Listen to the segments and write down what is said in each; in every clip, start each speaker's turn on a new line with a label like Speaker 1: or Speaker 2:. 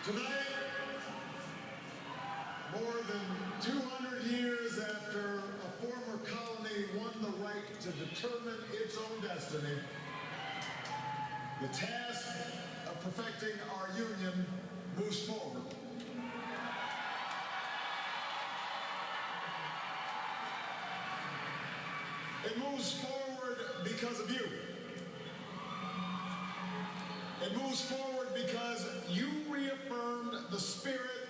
Speaker 1: Tonight, more than 200 years after a former colony won the right to determine its own destiny, the task of perfecting our union moves forward. It moves forward because of you. It moves forward because you reaffirmed the spirit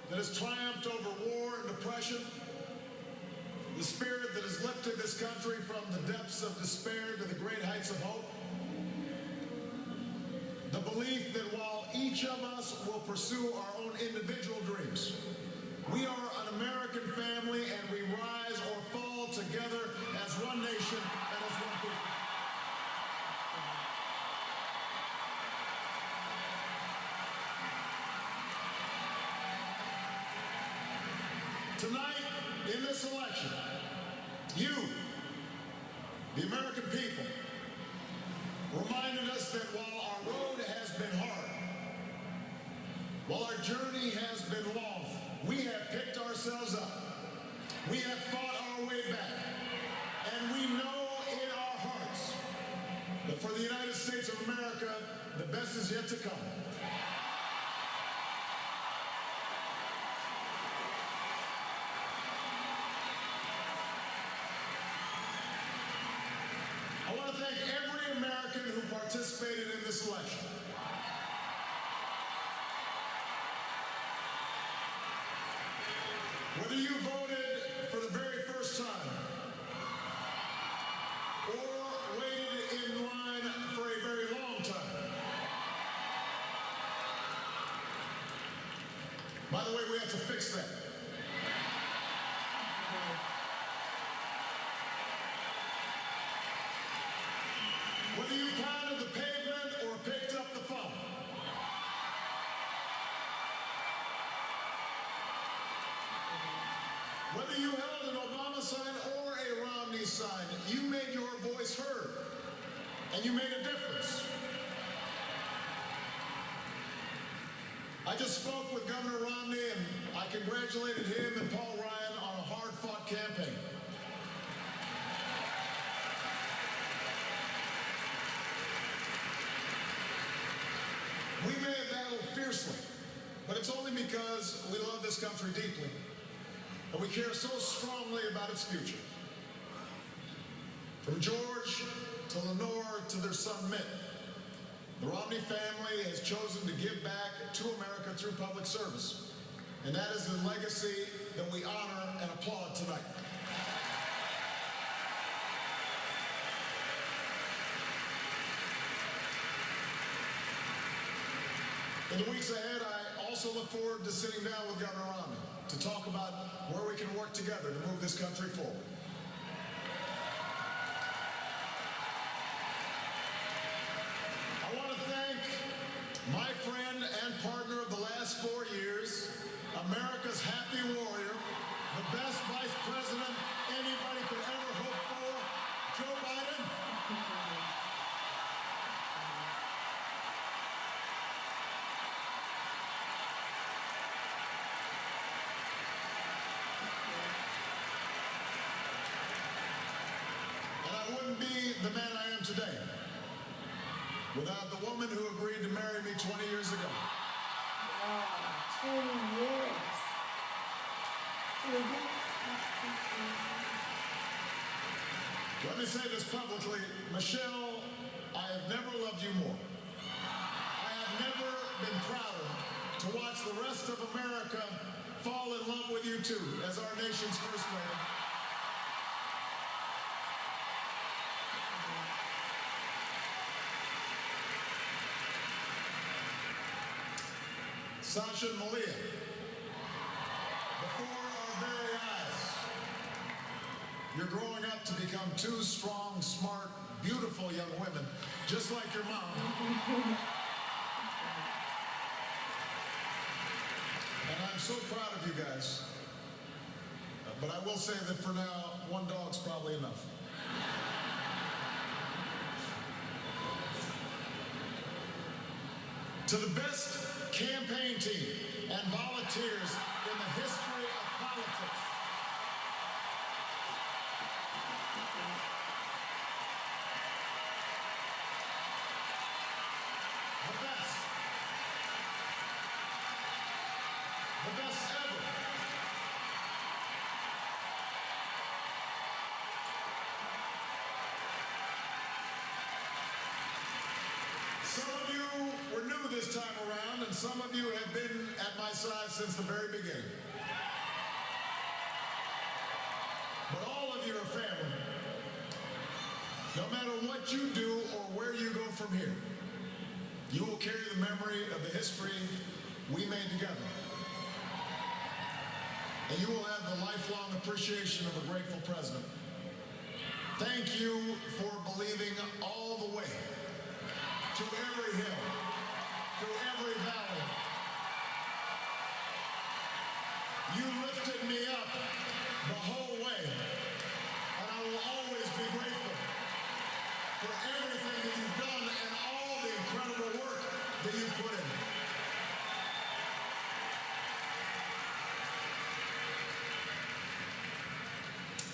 Speaker 1: that has triumphed over war and oppression, the spirit that has lifted this country from the depths of despair to the great heights of hope, the belief that while each of us will pursue our own individual dreams, we are an American family and we rise or fall together as one nation and as one people. Tonight, in this election, you, the American people, reminded us that while our road has been hard, while our journey has been long, we have picked ourselves up. We have fought our way back. And we know in our hearts that for the United States of America, the best is yet to come. I want to thank every American who participated in this election. Whether you voted for the very first time or waited in line for a very long time. By the way, we have to fix that. Whether you pounded the pavement or picked up the phone. Whether you held an Obama sign or a Romney sign, you made your voice heard, and you made a difference. I just spoke with Governor Romney, and I congratulated him and Paul Ryan on a hard-fought campaign. We may have battled fiercely, but it's only because we love this country deeply. And we care so strongly about its future. From George to Lenore to their son Mitt, the Romney family has chosen to give back to America through public service. And that is the legacy that we honor and applaud tonight. In the weeks ahead, I also look forward to sitting down with Governor Romney to talk about where we can work together to move this country forward. I want to thank my friend and partner of the last 4 years, America's happy warrior, the best vice president anybody could ever hope for, Joe Biden. Be the man I am today without the woman who agreed to marry me 20 years ago.
Speaker 2: Wow, 20 years.
Speaker 1: Let me say this publicly, Michelle, I have never loved you more. I have never been prouder to watch the rest of America fall in love with you too as our nation's first lady. Sasha and Malia, before our very eyes, you're growing up to become two strong, smart, beautiful young women, just like your mom. And I'm so proud of you guys. But I will say that for now, one dog's probably enough. To the best campaign team and volunteers in the history of politics. The best. The best ever. Some of you were new this time around, and some of you have been at my side since the very beginning. But all of you are family. No matter what you do or where you go from here, you will carry the memory of the history we made together. And you will have the lifelong appreciation of a grateful president. Thank you for believing all the way to every hill, to every valley. You lifted me up the whole way, and I will always be grateful for everything that you've done and all the incredible work that you put in.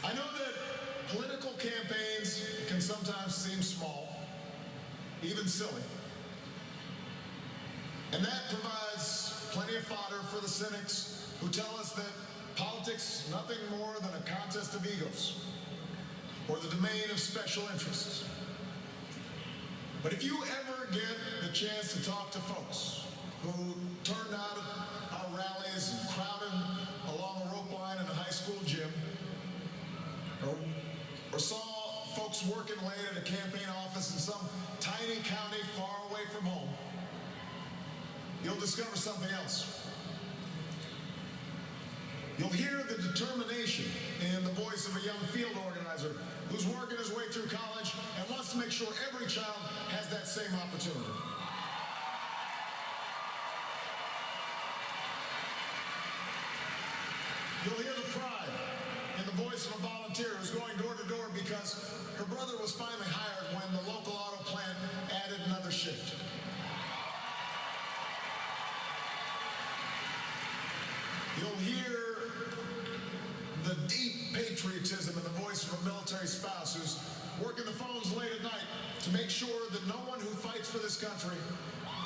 Speaker 1: I know that political campaigns can sometimes seem small, even silly. And that provides plenty of fodder for the cynics who tell us that politics is nothing more than a contest of egos or the domain of special interests. But if you ever get the chance to talk to folks who turned out at our rallies and crowded along a rope line in a high school gym, or saw folks working late at a campaign office in some tiny county far away from home, you'll discover something else. You'll hear the determination in the voice of a young field organizer who's working his way through college and wants to make sure every child has that same opportunity. You'll hear the pride in the voice of a volunteer who's going door to door because her brother was finally hired when the local auto plant added another shift. You'll hear the deep patriotism in the voice of a military spouse who's working the phones late at night to make sure that no one who fights for this country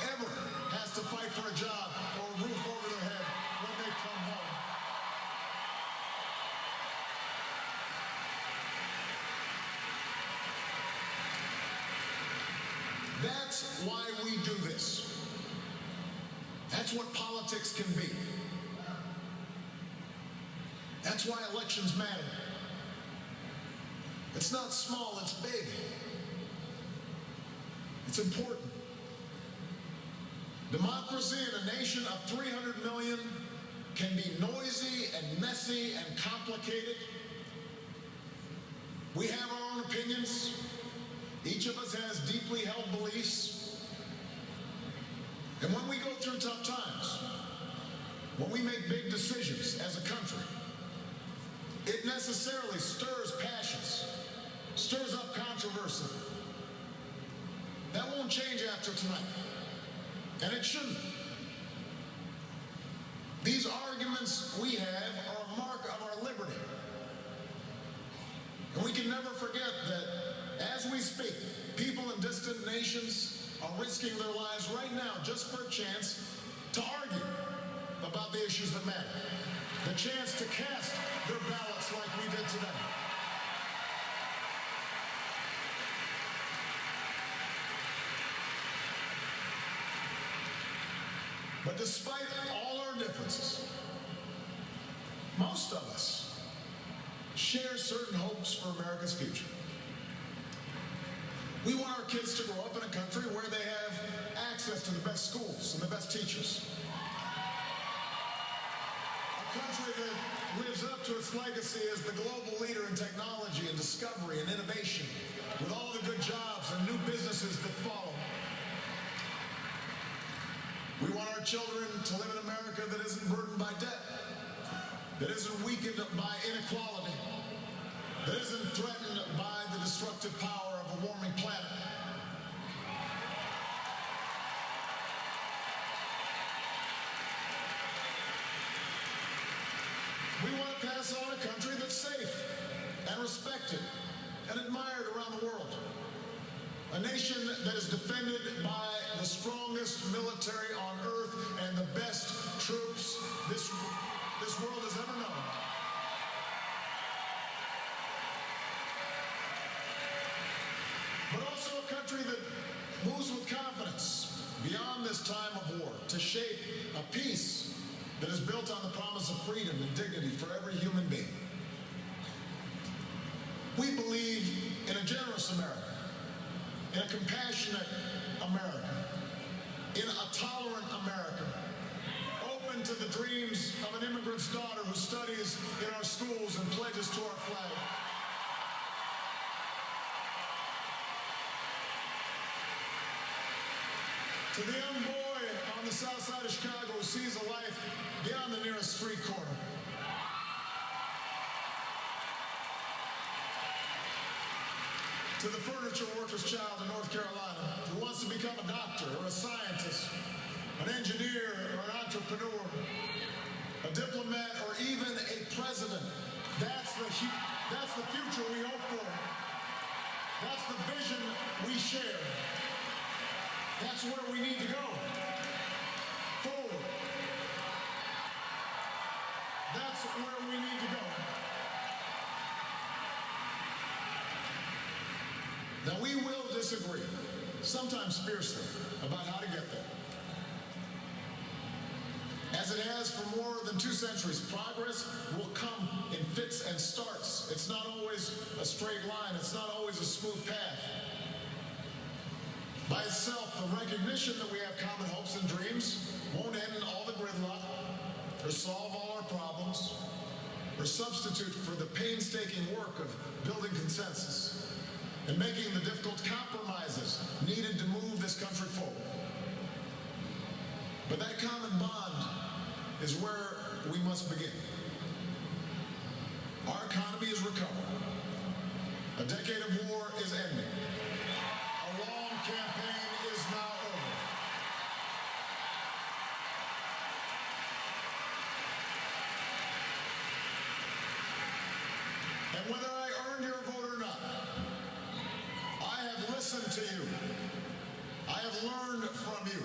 Speaker 1: ever has to fight for a job or a roof over their head when they come home. That's why we do this. That's what politics can be. That's why elections matter. It's not small, it's big. It's important. Democracy in a nation of 300 million can be noisy and messy and complicated. We have our own opinions. Each of us has deeply held beliefs. And when we go through tough times, when we make big decisions as a country, it necessarily stirs passions, stirs up controversy. That won't change after tonight, and it shouldn't. These arguments we have are a mark of our liberty. And we can never forget that as we speak, people in distant nations are risking their lives right now just for a chance to argue about the issues that matter. The chance to cast their ballots like we did today. But despite all our differences, most of us share certain hopes for America's future. We want our kids to grow up in a country where they have access to the best schools and the best teachers. A country that lives up to its legacy as the global leader in technology and discovery and innovation, with all the good jobs and new businesses that follow. We want our children to live in an America that isn't burdened by debt, that isn't weakened by inequality, that isn't threatened by the destructive power of a warming planet. us on a country that's safe and respected and admired around the world. A nation that is defended by the strongest military on earth and the best troops this world has ever known. But also a country that moves with confidence beyond this time of war to shape a peace that is built on the promise of freedom and dignity for every human being. We believe in a generous America, in a compassionate America, in a tolerant America, open to the dreams of an immigrant's daughter who studies in our schools and pledges to our flag. To the young boy on the south side of Chicago who sees a life beyond the nearest street corner. To the furniture worker's child in North Carolina who wants to become a doctor or a scientist, an engineer or an entrepreneur, a diplomat or even a president. That's the future we hope for. That's the vision we share. That's where we need to go. Forward. That's where we need to go. Now, we will disagree, sometimes fiercely, about how to get there. As it has for more than 2 centuries, progress will come in fits and starts. It's not always a straight line. It's not always a smooth path. By itself, the recognition that we have common hopes and dreams won't end in all the gridlock or solve all our problems or substitute for the painstaking work of building consensus and making the difficult compromises needed to move this country forward. But that common bond is where we must begin. Our economy is recovering. A decade of war is ending. A long campaign is now over. And whether I earned your vote or not, I have listened to you. I have learned from you.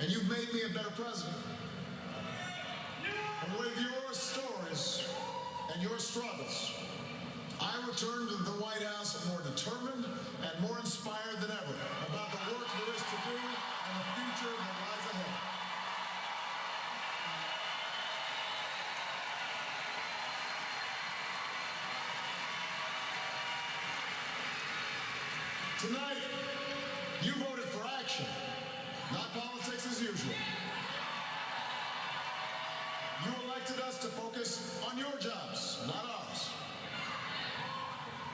Speaker 1: And you've made me a better president. And with your stories and your struggles, I return to the White House more determined and more inspired than ever about the work there is to do and the future that lies ahead. Tonight, you voted for action, not politics as usual. You elected us to focus on your jobs, not ours.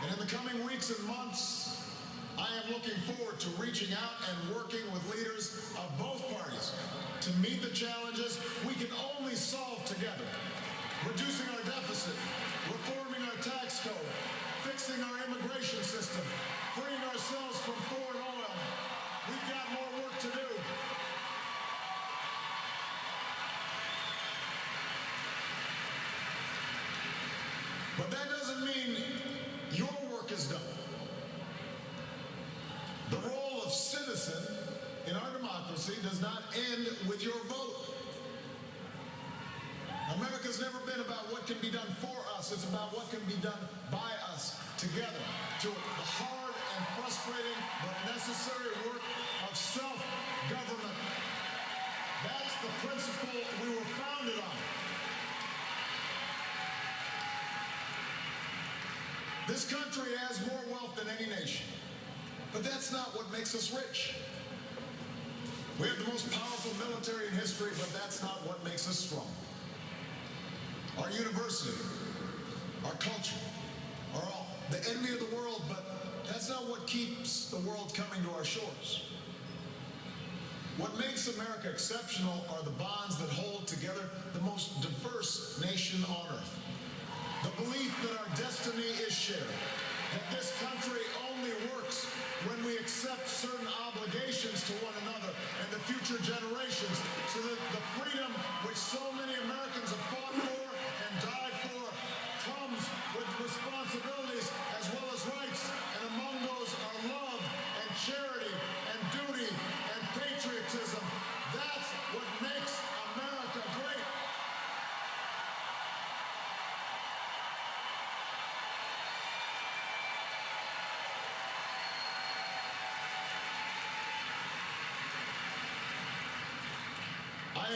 Speaker 1: And in the coming weeks and months, I am looking forward to reaching out and working with leaders of both parties to meet the challenges we can only solve together. Reducing our deficit, reforming our tax code, fixing our immigration system, freeing ourselves from foreign oil. We've got more work to do. But that doesn't mean your work is done. The role of citizen in our democracy does not end with your vote. America's never been about what can be done for us. It's about what can be done by us together to the hard and frustrating but necessary work of self-government. That's the principle we were founded on. This country has more wealth than any nation, but that's not what makes us rich. We have the most powerful military in history, but that's not what makes us strong. Our university, our culture, are all the envy of the world, but that's not what keeps the world coming to our shores. What makes America exceptional are the bonds that hold together the most diverse nation on earth. The belief that our destiny is shared, that this country only works when we accept certain obligations to one another and the future generations, so that the freedom which so many Americans have fought for and died for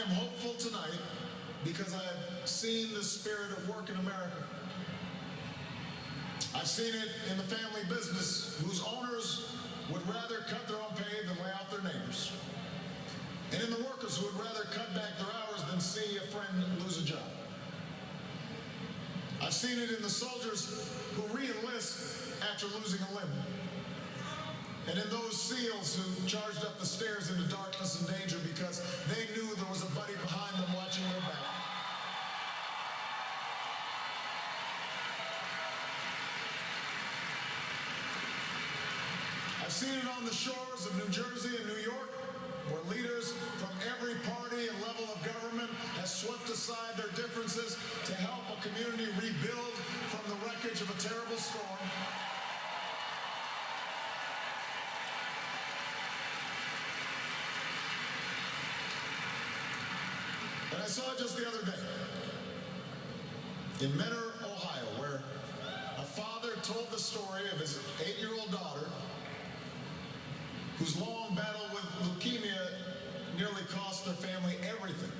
Speaker 1: am hopeful tonight because I've seen the spirit at work in America. I've seen it in the family business whose owners would rather cut their own pay than lay off their neighbors. And in the workers who would rather cut back their hours than see a friend lose a job. I've seen it in the soldiers who re-enlist after losing a limb. And in those SEALs who charged up the stairs into darkness and danger because they knew there was a buddy behind them watching their back. I've seen it on the shores of New Jersey and New York, where leaders from every party and level of government have swept aside their differences to help a community rebuild from the wreckage of a terrible storm. And I saw it just the other day in Mentor, Ohio, where a father told the story of his 8-year-old daughter whose long battle with leukemia nearly cost their family everything.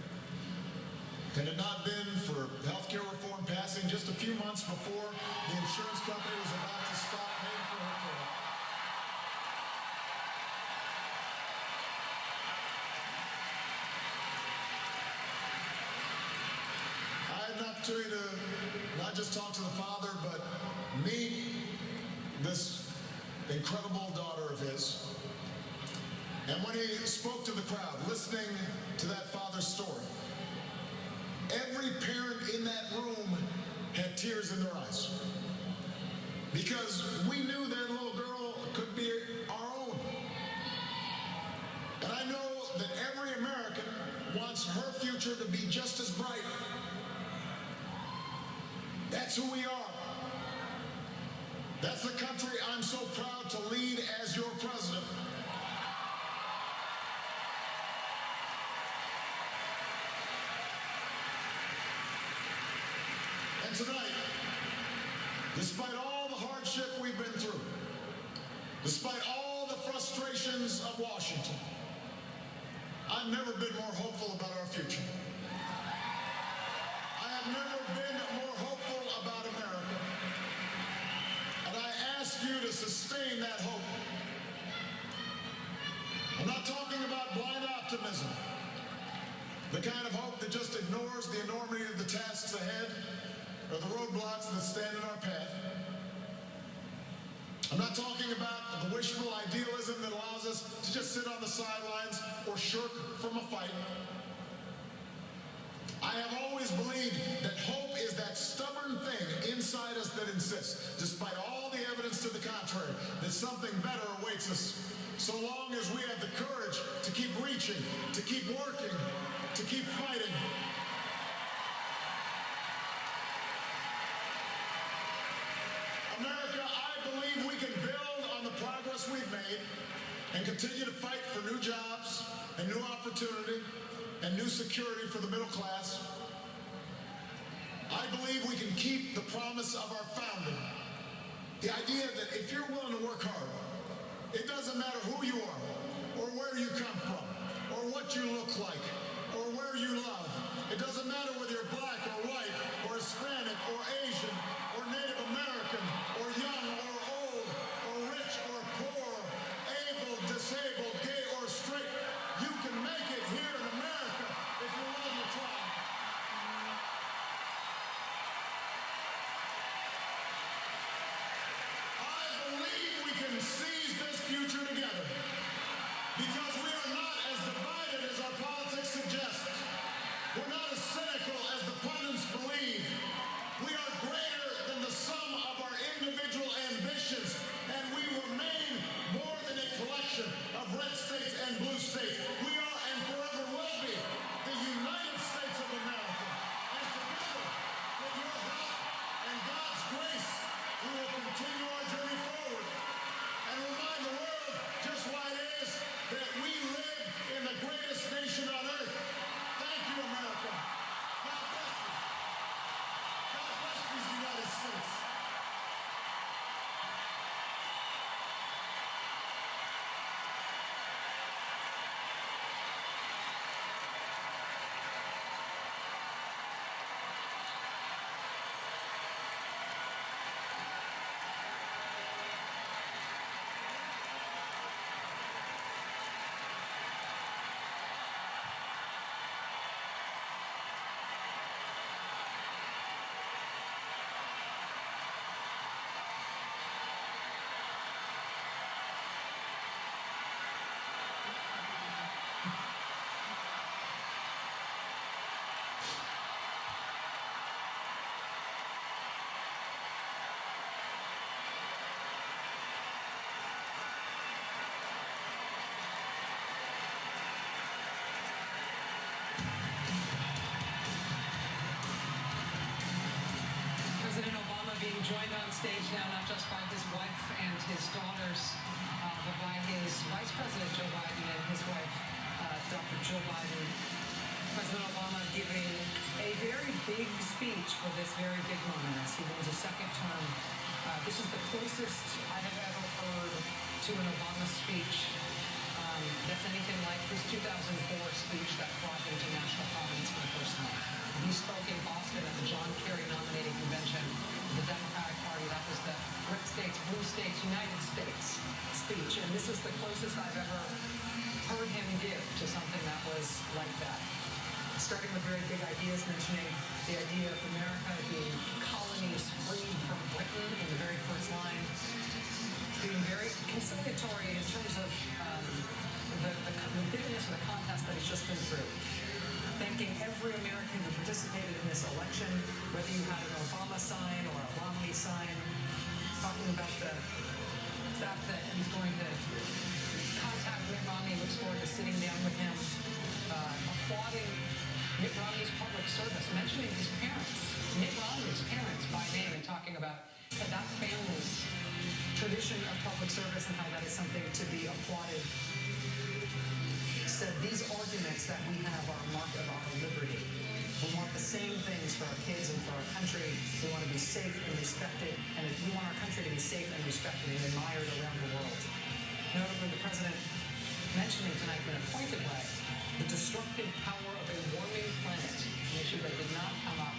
Speaker 1: Had it not been for healthcare reform passing just a few months before the insurance company was about to stop paying for her care. I had an opportunity to not just talk to the father, but meet this incredible daughter of his. And when he spoke to the crowd, listening to that father's story, every parent in that room had tears in their eyes. Because we knew that little girl could be our own. And I know that every American wants her future to be just as bright. That's who we are. That's the country I'm so proud to lead as your president. And tonight, despite all the hardship we've been through, despite all the frustrations of Washington, I've never been more hopeful about our future. I have never been more hopeful about America. And I ask you to sustain that hope. I'm not talking about blind optimism, the kind of hope that just ignores the enormity of the tasks ahead or the roadblocks that stand in our path. I'm not talking about the wishful idealism that allows us to just sit on the sidelines or shirk from a fight. I have always believed that hope is that stubborn thing inside us that insists, despite all the evidence to the contrary, that something better awaits us, so long as we have the courage to keep reaching, to keep working, to keep fighting. America, I believe we can build on the progress we've made and continue to fight for new jobs and new opportunity and new security for the middle class. I believe we can keep the promise of our founding. The idea that if you're willing to work hard, it doesn't matter who you are or where you come from or what you look like or where you love. It doesn't matter whether you're black or white or Hispanic or Asian or Native American or young or old or rich or poor, able, disabled, gay or straight. You can make it here in America if you're willing to try. I believe we can seize this future together because we are not as divided as our politics suggests. We're not as cynical as the pundits believe. We are
Speaker 3: joined on stage now not just by his wife and his daughters, but by his Vice President Joe Biden and his wife, Dr. Jill Biden. President Obama giving a very big speech for this very big moment as he wins a second term. This is the closest I have ever heard to an Obama speech that's anything like his 2004 speech that brought him to national prominence for the first time. He spoke in Boston at the John Kerry nominating convention of the Democratic Party. That was the Red States, Blue States, United States speech. And this is the closest I've ever heard him give to something that was like that. Starting with very big ideas, mentioning the idea of America being colonies freed from Britain in the very first line, being very conciliatory in terms of the bitterness of the contest that he's just been through. Thanking every American who participated in this election, whether you had an Obama sign or a Romney sign, talking about the fact that he's going to contact Mitt Romney, looks forward to sitting down with him, applauding Mitt Romney's public service, mentioning his parents, Mitt Romney's parents by name, and talking about that family's tradition of public service and how that is something to be applauded. Said these arguments that we have are a mark of our liberty. We want the same things for our kids and for our country. We want to be safe and respected, and we want our country to be safe and respected and admired around the world. Notably, the president mentioning tonight in a pointed way the destructive power of a warming planet, an issue that did not come up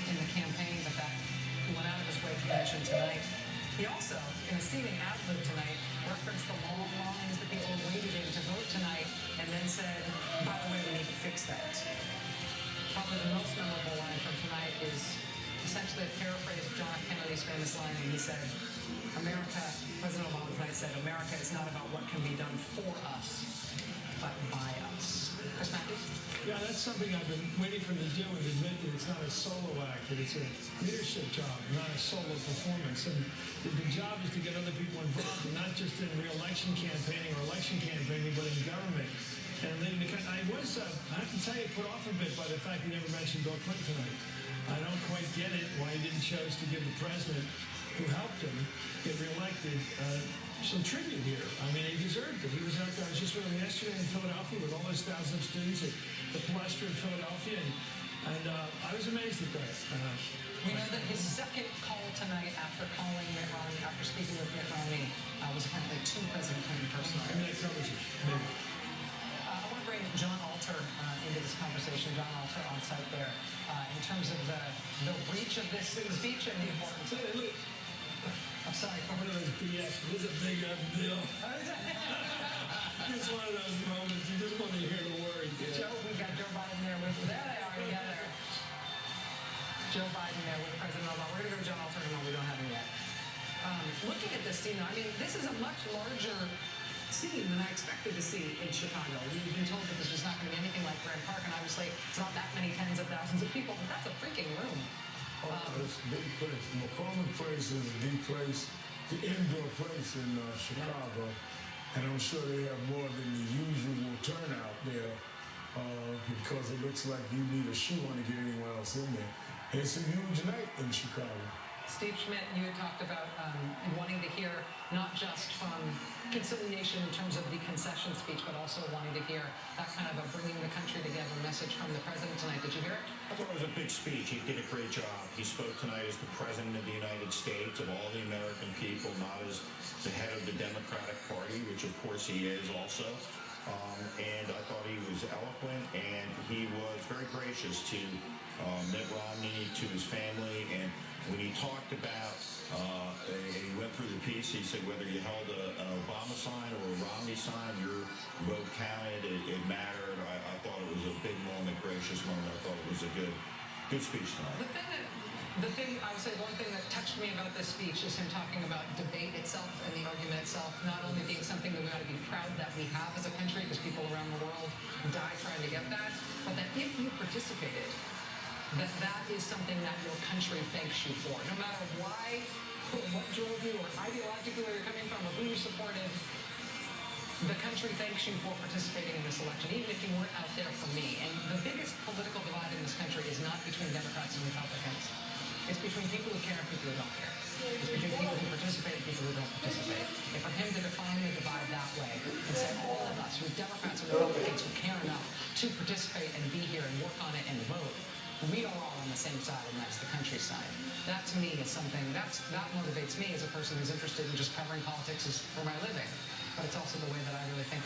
Speaker 3: in the campaign, but that he went out of his way to mention tonight. He also, in a seeming ad-lib tonight, referenced the long lines that people waited in to vote tonight, and then said, by the way, we need to fix that. Probably the most memorable line from tonight is essentially a paraphrase of John F. Kennedy's famous line, and he said, America, President Obama tonight said, America is not about what can be done for us, but by us. Chris Matthews?
Speaker 4: Yeah, that's something I've been waiting for him to do, and admit that it's not a solo act, that it's a leadership job, not a solo performance. And the job is to get other people involved, and not just in re-election campaigning or election campaigning, but in government. And leading the country. I have to tell you, put off a bit by the fact he never mentioned Bill Clinton tonight. I don't quite get it why he didn't choose to give the president who helped him get reelected some tribute here. I mean, he deserved it. He was out there. I was just with him yesterday in Philadelphia with all those thousands of students at the Palestra in Philadelphia, and I was amazed at that.
Speaker 3: We know that his second call tonight after calling Mitt Romney, after speaking with Mitt Romney, was apparently to President Clinton personally.
Speaker 4: I mean, that covers it. Maybe.
Speaker 3: I want to bring John Alter into this conversation. John Alter on site there, in terms of the reach of this speech and the importance of it. I'm sorry.
Speaker 4: One of those BS. It was a big deal. It's one of those moments you just want to hear the words.
Speaker 3: Yeah. We got Joe Biden there with. There they are together. Joe Biden there with President Obama. We're going to go to John Alter. No, we don't have him yet. Looking at this scene, I mean, this is a much larger scene than I expected to see in Chicago. We've been told that this was not going to be anything like Grant Park, and obviously it's not that many tens of thousands of people, but that's a freaking room.
Speaker 5: It's a big place. McCormick Place is the place, the indoor place in Chicago, and I'm sure they have more than the usual turnout there because it looks like you need a shoe on to get anyone else in there. It's a huge night in Chicago.
Speaker 3: Steve Schmidt, you had talked about wanting to hear not just from conciliation in terms of the concession speech, but also wanting to hear that kind of a bringing the country together message from the president tonight. Did you hear it?
Speaker 6: I thought it was a big speech. He did a great job. He spoke tonight as the president of the United States, of all the American people, not as the head of the Democratic Party, which of course he is also. And I thought he was eloquent, and he was very gracious to Mitt Romney, to his family, and when he talked about, he went through the piece, he said whether you held an Obama sign or a Romney sign, your vote counted, it mattered. I thought it was a big moment, gracious moment. I thought it was a good speech tonight.
Speaker 3: The thing, I would say one thing that touched me about this speech is him talking about debate itself and the argument itself not only being something that we ought to be proud that we have as a country because people around the world die trying to get that, but that if you participated, that is something that your country thanks you for. No matter why, what drove you, or ideologically where you're coming from, or who you supported, the country thanks you for participating in this election, even if you weren't out there for me. And the biggest political divide in this country is not between Democrats and Republicans. It's between people who care and people who don't care. It's between people who participate and people who don't participate. And for him to define the divide that way and say all of us, with Democrats and Republicans who care enough to participate and be here and work on it and vote, we are all on the same side, and that's the country's side. That to me is something that motivates me as a person who's interested in just covering politics for my living. But it's also the way that I really think